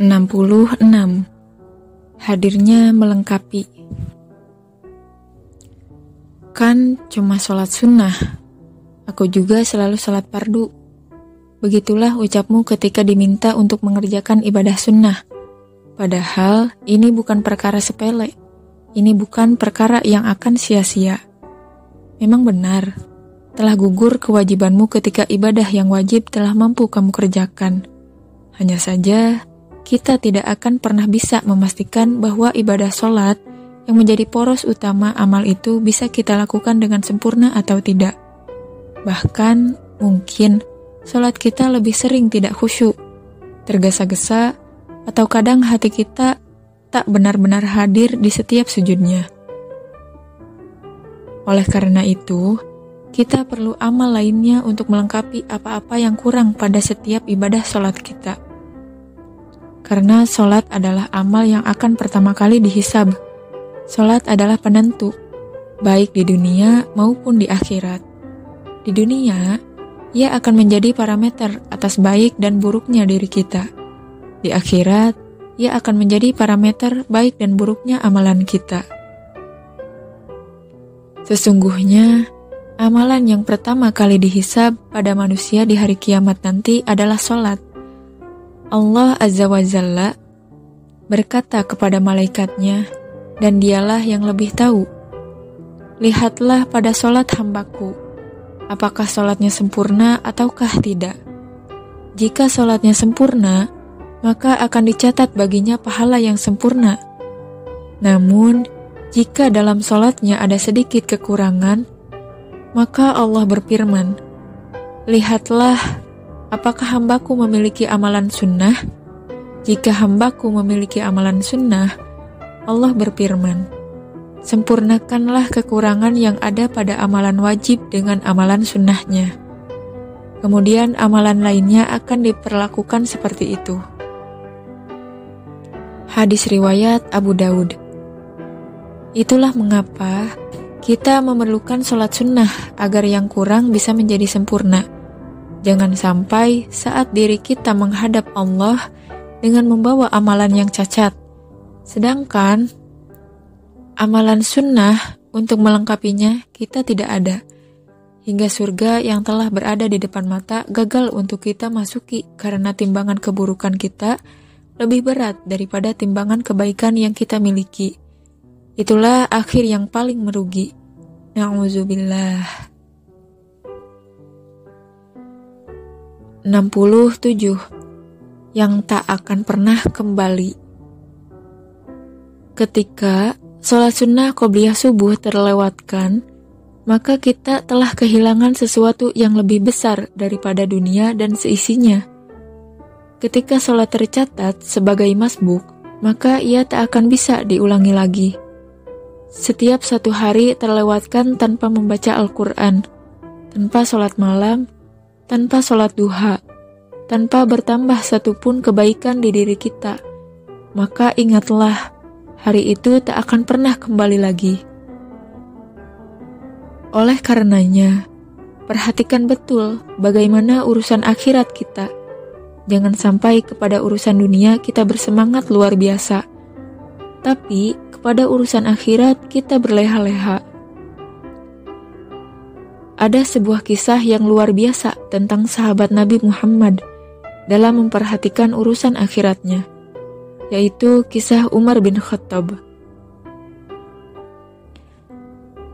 66. Hadirnya melengkapi. Kan cuma sholat sunnah, aku juga selalu sholat fardu. Begitulah ucapmu ketika diminta untuk mengerjakan ibadah sunnah. Padahal ini bukan perkara sepele, ini bukan perkara yang akan sia-sia. Memang benar, telah gugur kewajibanmu ketika ibadah yang wajib telah mampu kamu kerjakan. Hanya saja, kita tidak akan pernah bisa memastikan bahwa ibadah sholat yang menjadi poros utama amal itu bisa kita lakukan dengan sempurna atau tidak. Bahkan, mungkin sholat kita lebih sering tidak khusyuk, tergesa-gesa, atau kadang hati kita tak benar-benar hadir di setiap sujudnya. Oleh karena itu, kita perlu amal lainnya untuk melengkapi apa-apa yang kurang pada setiap ibadah sholat kita. Karena sholat adalah amal yang akan pertama kali dihisab. Sholat adalah penentu, baik di dunia maupun di akhirat. Di dunia, ia akan menjadi parameter atas baik dan buruknya diri kita. Di akhirat, ia akan menjadi parameter baik dan buruknya amalan kita. Sesungguhnya, amalan yang pertama kali dihisab pada manusia di hari kiamat nanti adalah sholat. Allah Azza wa Jalla berkata kepada malaikatnya, dan dialah yang lebih tahu. Lihatlah pada sholat hambaku, apakah sholatnya sempurna ataukah tidak. Jika sholatnya sempurna, maka akan dicatat baginya pahala yang sempurna. Namun, jika dalam sholatnya ada sedikit kekurangan, maka Allah berfirman, lihatlah, apakah hambaku memiliki amalan sunnah? Jika hambaku memiliki amalan sunnah, Allah berfirman, sempurnakanlah kekurangan yang ada pada amalan wajib dengan amalan sunnahnya. Kemudian amalan lainnya akan diperlakukan seperti itu. Hadis riwayat Abu Daud. Itulah mengapa kita memerlukan sholat sunnah agar yang kurang bisa menjadi sempurna. Jangan sampai saat diri kita menghadap Allah dengan membawa amalan yang cacat, sedangkan amalan sunnah untuk melengkapinya kita tidak ada. Hingga surga yang telah berada di depan mata gagal untuk kita masuki karena timbangan keburukan kita lebih berat daripada timbangan kebaikan yang kita miliki. Itulah akhir yang paling merugi. Na'udzubillah. 67. Yang tak akan pernah kembali. Ketika sholat sunnah qobliyah subuh terlewatkan, maka kita telah kehilangan sesuatu yang lebih besar daripada dunia dan seisinya. Ketika sholat tercatat sebagai masbuk, maka ia tak akan bisa diulangi lagi. Setiap satu hari terlewatkan tanpa membaca Al-Quran, tanpa sholat malam, tanpa sholat duha, tanpa bertambah satupun kebaikan di diri kita, maka ingatlah, hari itu tak akan pernah kembali lagi. Oleh karenanya, perhatikan betul bagaimana urusan akhirat kita. Jangan sampai kepada urusan dunia kita bersemangat luar biasa, tapi kepada urusan akhirat kita berleha-leha. Ada sebuah kisah yang luar biasa tentang sahabat Nabi Muhammad dalam memperhatikan urusan akhiratnya, yaitu kisah Umar bin Khattab.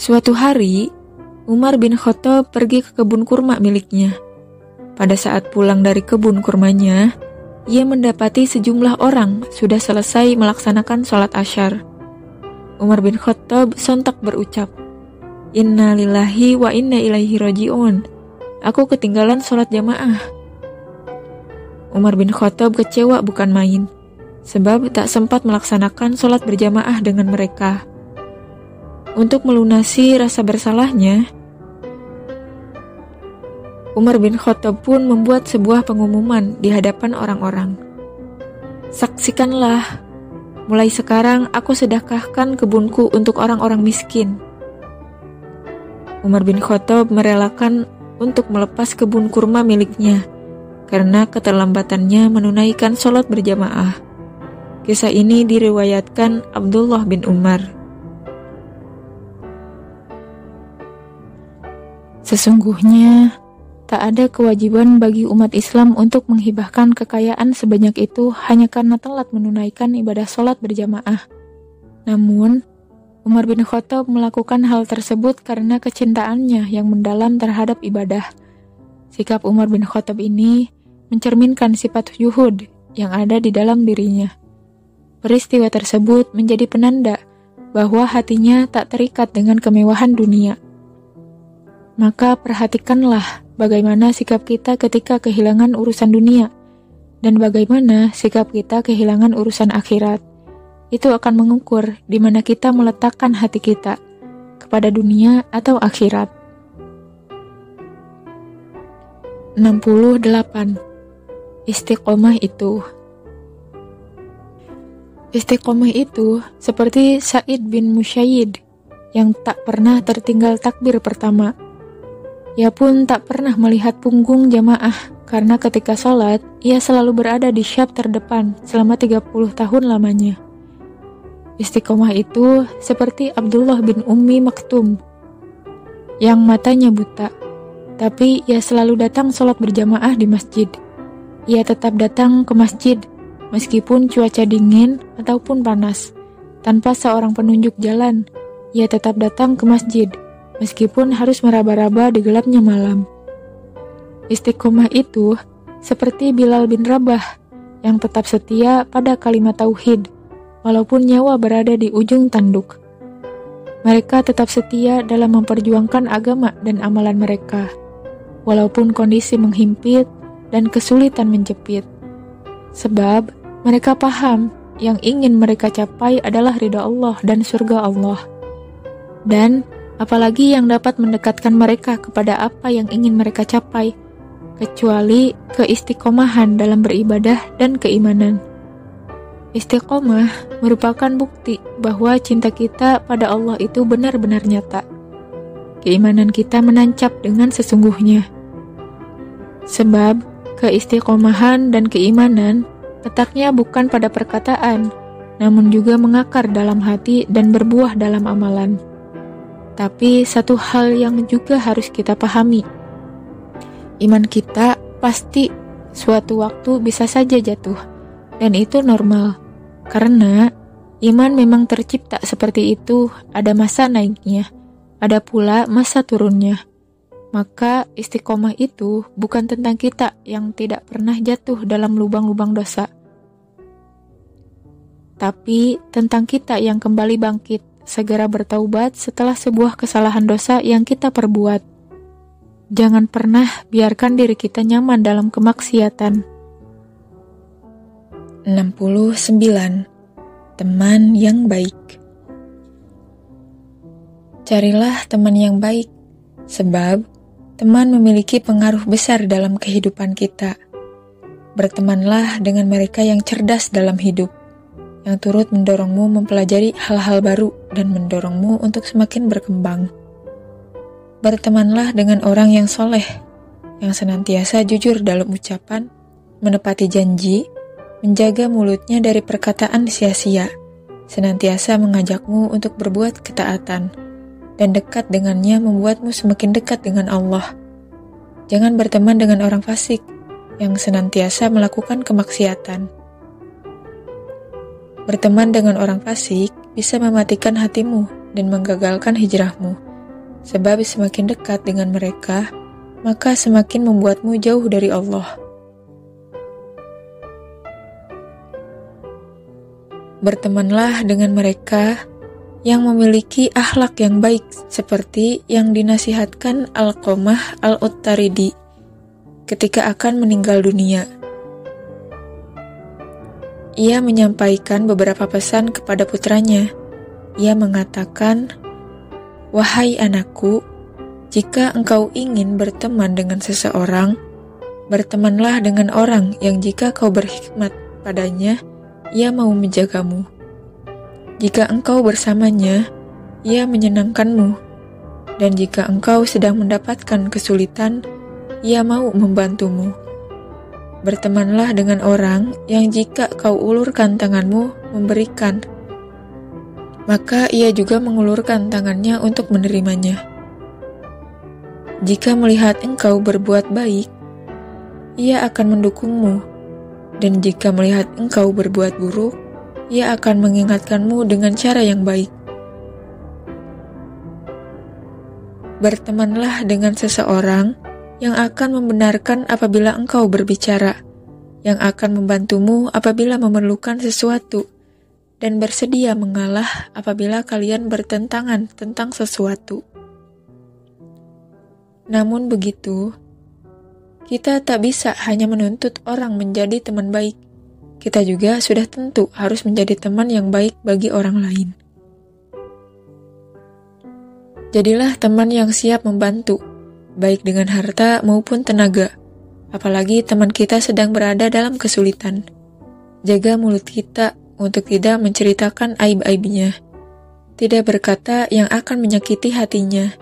Suatu hari, Umar bin Khattab pergi ke kebun kurma miliknya. Pada saat pulang dari kebun kurmanya, ia mendapati sejumlah orang sudah selesai melaksanakan sholat asyar. Umar bin Khattab sontak berucap, Inna lillahi wa inna ilaihi raji'un. Aku ketinggalan sholat jamaah. Umar bin Khattab kecewa bukan main, sebab tak sempat melaksanakan sholat berjamaah dengan mereka. Untuk melunasi rasa bersalahnya, Umar bin Khattab pun membuat sebuah pengumuman di hadapan orang-orang. Saksikanlah, mulai sekarang aku sedekahkan kebunku untuk orang-orang miskin. Umar bin Khattab merelakan untuk melepas kebun kurma miliknya karena keterlambatannya menunaikan sholat berjamaah. Kisah ini diriwayatkan Abdullah bin Umar. Sesungguhnya, tak ada kewajiban bagi umat Islam untuk menghibahkan kekayaan sebanyak itu hanya karena telat menunaikan ibadah sholat berjamaah. Namun, Umar bin Khattab melakukan hal tersebut karena kecintaannya yang mendalam terhadap ibadah. Sikap Umar bin Khattab ini mencerminkan sifat zuhud yang ada di dalam dirinya. Peristiwa tersebut menjadi penanda bahwa hatinya tak terikat dengan kemewahan dunia. Maka perhatikanlah bagaimana sikap kita ketika kehilangan urusan dunia, dan bagaimana sikap kita kehilangan urusan akhirat. Itu akan mengukur di mana kita meletakkan hati kita, kepada dunia atau akhirat. 68. Istiqomah itu. Istiqomah itu seperti Sa'id bin Musayyib yang tak pernah tertinggal takbir pertama. Ia pun tak pernah melihat punggung jamaah karena ketika sholat, ia selalu berada di syaf terdepan selama 30 tahun lamanya. Istiqomah itu seperti Abdullah bin Ummi Maktum yang matanya buta, tapi ia selalu datang sholat berjamaah di masjid. Ia tetap datang ke masjid meskipun cuaca dingin ataupun panas. Tanpa seorang penunjuk jalan, ia tetap datang ke masjid, meskipun harus meraba-raba di gelapnya malam. Istiqomah itu seperti Bilal bin Rabah, yang tetap setia pada kalimat tauhid, walaupun nyawa berada di ujung tanduk. Mereka tetap setia dalam memperjuangkan agama dan amalan mereka, walaupun kondisi menghimpit dan kesulitan menjepit. Sebab mereka paham yang ingin mereka capai adalah ridha Allah dan surga Allah. Dan apalagi yang dapat mendekatkan mereka kepada apa yang ingin mereka capai, kecuali keistiqomahan dalam beribadah dan keimanan. Istiqomah merupakan bukti bahwa cinta kita pada Allah itu benar-benar nyata. Keimanan kita menancap dengan sesungguhnya. Sebab keistiqomahan dan keimanan letaknya bukan pada perkataan, namun juga mengakar dalam hati dan berbuah dalam amalan. Tapi satu hal yang juga harus kita pahami, iman kita pasti suatu waktu bisa saja jatuh, dan itu normal. Karena iman memang tercipta seperti itu, ada masa naiknya, ada pula masa turunnya. Maka istiqomah itu bukan tentang kita yang tidak pernah jatuh dalam lubang-lubang dosa, tapi tentang kita yang kembali bangkit, segera bertaubat setelah sebuah kesalahan dosa yang kita perbuat. Jangan pernah biarkan diri kita nyaman dalam kemaksiatan. 69. Teman yang baik. Carilah teman yang baik, sebab teman memiliki pengaruh besar dalam kehidupan kita. Bertemanlah dengan mereka yang cerdas dalam hidup, yang turut mendorongmu mempelajari hal-hal baru dan mendorongmu untuk semakin berkembang. Bertemanlah dengan orang yang soleh, yang senantiasa jujur dalam ucapan, menepati janji, menjaga mulutnya dari perkataan sia-sia, senantiasa mengajakmu untuk berbuat ketaatan, dan dekat dengannya membuatmu semakin dekat dengan Allah. Jangan berteman dengan orang fasik yang senantiasa melakukan kemaksiatan. Berteman dengan orang fasik bisa mematikan hatimu dan menggagalkan hijrahmu, sebab semakin dekat dengan mereka, maka semakin membuatmu jauh dari Allah. Bertemanlah dengan mereka yang memiliki akhlak yang baik, seperti yang dinasihatkan Alqamah Al-Uttaridi ketika akan meninggal dunia. Ia menyampaikan beberapa pesan kepada putranya. Ia mengatakan, "Wahai anakku, jika engkau ingin berteman dengan seseorang, bertemanlah dengan orang yang jika kau berkhidmat padanya, ia mau menjagamu. Jika engkau bersamanya, ia menyenangkanmu. Dan jika engkau sedang mendapatkan kesulitan, ia mau membantumu. Bertemanlah dengan orang yang jika kau ulurkan tanganmu, memberikan, maka ia juga mengulurkan tangannya untuk menerimanya. Jika melihat engkau berbuat baik, ia akan mendukungmu, dan jika melihat engkau berbuat buruk, ia akan mengingatkanmu dengan cara yang baik. Bertemanlah dengan seseorang yang akan membenarkan apabila engkau berbicara, yang akan membantumu apabila memerlukan sesuatu, dan bersedia mengalah apabila kalian bertentangan tentang sesuatu. Namun begitu, kita tak bisa hanya menuntut orang menjadi teman baik. Kita juga sudah tentu harus menjadi teman yang baik bagi orang lain. Jadilah teman yang siap membantu, baik dengan harta maupun tenaga, apalagi teman kita sedang berada dalam kesulitan. Jaga mulut kita untuk tidak menceritakan aib-aibnya, tidak berkata yang akan menyakiti hatinya,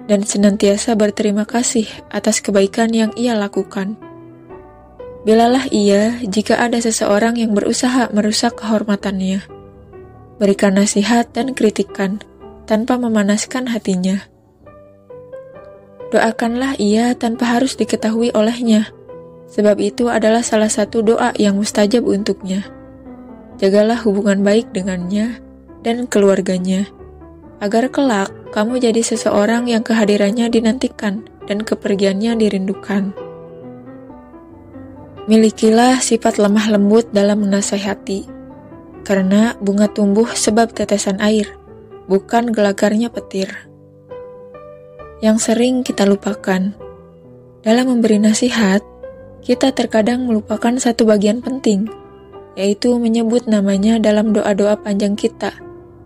dan senantiasa berterima kasih atas kebaikan yang ia lakukan. Belalah ia jika ada seseorang yang berusaha merusak kehormatannya. Berikan nasihat dan kritikan, tanpa memanaskan hatinya. Doakanlah ia tanpa harus diketahui olehnya, sebab itu adalah salah satu doa yang mustajab untuknya. Jagalah hubungan baik dengannya dan keluarganya, agar kelak kamu jadi seseorang yang kehadirannya dinantikan dan kepergiannya dirindukan. Milikilah sifat lemah lembut dalam menasihati, karena bunga tumbuh sebab tetesan air, bukan gelagarnya petir. Yang sering kita lupakan. Dalam memberi nasihat, kita terkadang melupakan satu bagian penting, yaitu menyebut namanya dalam doa-doa panjang kita,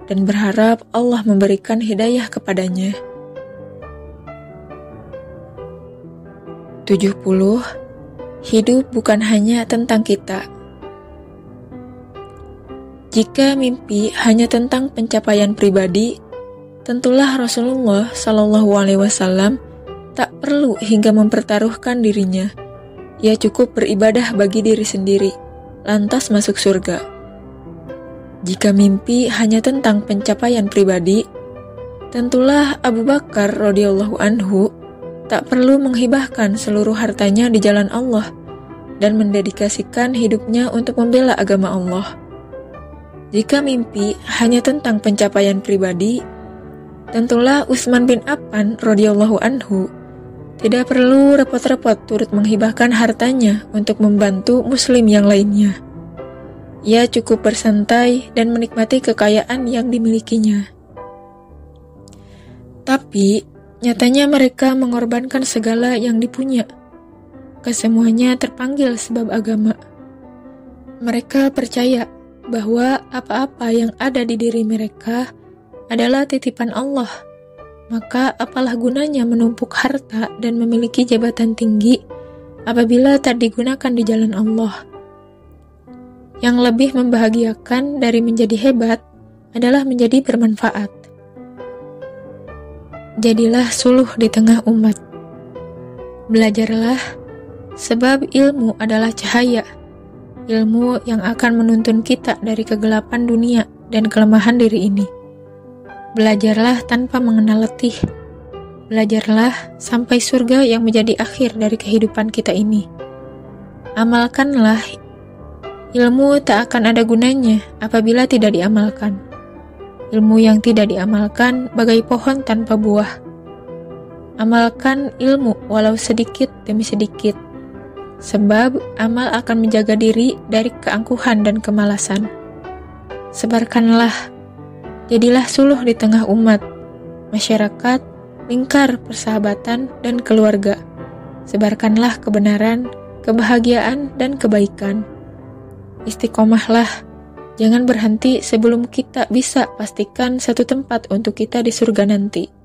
dan berharap Allah memberikan hidayah kepadanya. 70. Hidup bukan hanya tentang kita. Jika mimpi hanya tentang pencapaian pribadi, tentulah Rasulullah SAW tak perlu hingga mempertaruhkan dirinya. Ia cukup beribadah bagi diri sendiri, lantas masuk surga. Jika mimpi hanya tentang pencapaian pribadi, tentulah Abu Bakar radhiyallahu anhu tak perlu menghibahkan seluruh hartanya di jalan Allah dan mendedikasikan hidupnya untuk membela agama Allah. Jika mimpi hanya tentang pencapaian pribadi, tentulah Utsman bin Affan radhiyallahu anhu tidak perlu repot-repot turut menghibahkan hartanya untuk membantu muslim yang lainnya. Ia cukup bersantai dan menikmati kekayaan yang dimilikinya. Tapi, nyatanya mereka mengorbankan segala yang dipunya. Kesemuanya terpanggil sebab agama. Mereka percaya bahwa apa-apa yang ada di diri mereka adalah titipan Allah, maka apalah gunanya menumpuk harta dan memiliki jabatan tinggi apabila tak digunakan di jalan Allah. Yang lebih membahagiakan dari menjadi hebat adalah menjadi bermanfaat. Jadilah suluh di tengah umat. Belajarlah, sebab ilmu adalah cahaya. Ilmu yang akan menuntun kita dari kegelapan dunia dan kelemahan diri ini. Belajarlah tanpa mengenal letih. Belajarlah sampai surga yang menjadi akhir dari kehidupan kita ini. Amalkanlah, ilmu tak akan ada gunanya apabila tidak diamalkan. Ilmu yang tidak diamalkan bagai pohon tanpa buah. Amalkan ilmu walau sedikit demi sedikit, sebab amal akan menjaga diri dari keangkuhan dan kemalasan. Sebarkanlah, jadilah suluh di tengah umat, masyarakat, lingkar persahabatan, dan keluarga. Sebarkanlah kebenaran, kebahagiaan, dan kebaikan. Istiqomahlah, jangan berhenti sebelum kita bisa pastikan satu tempat untuk kita di surga nanti.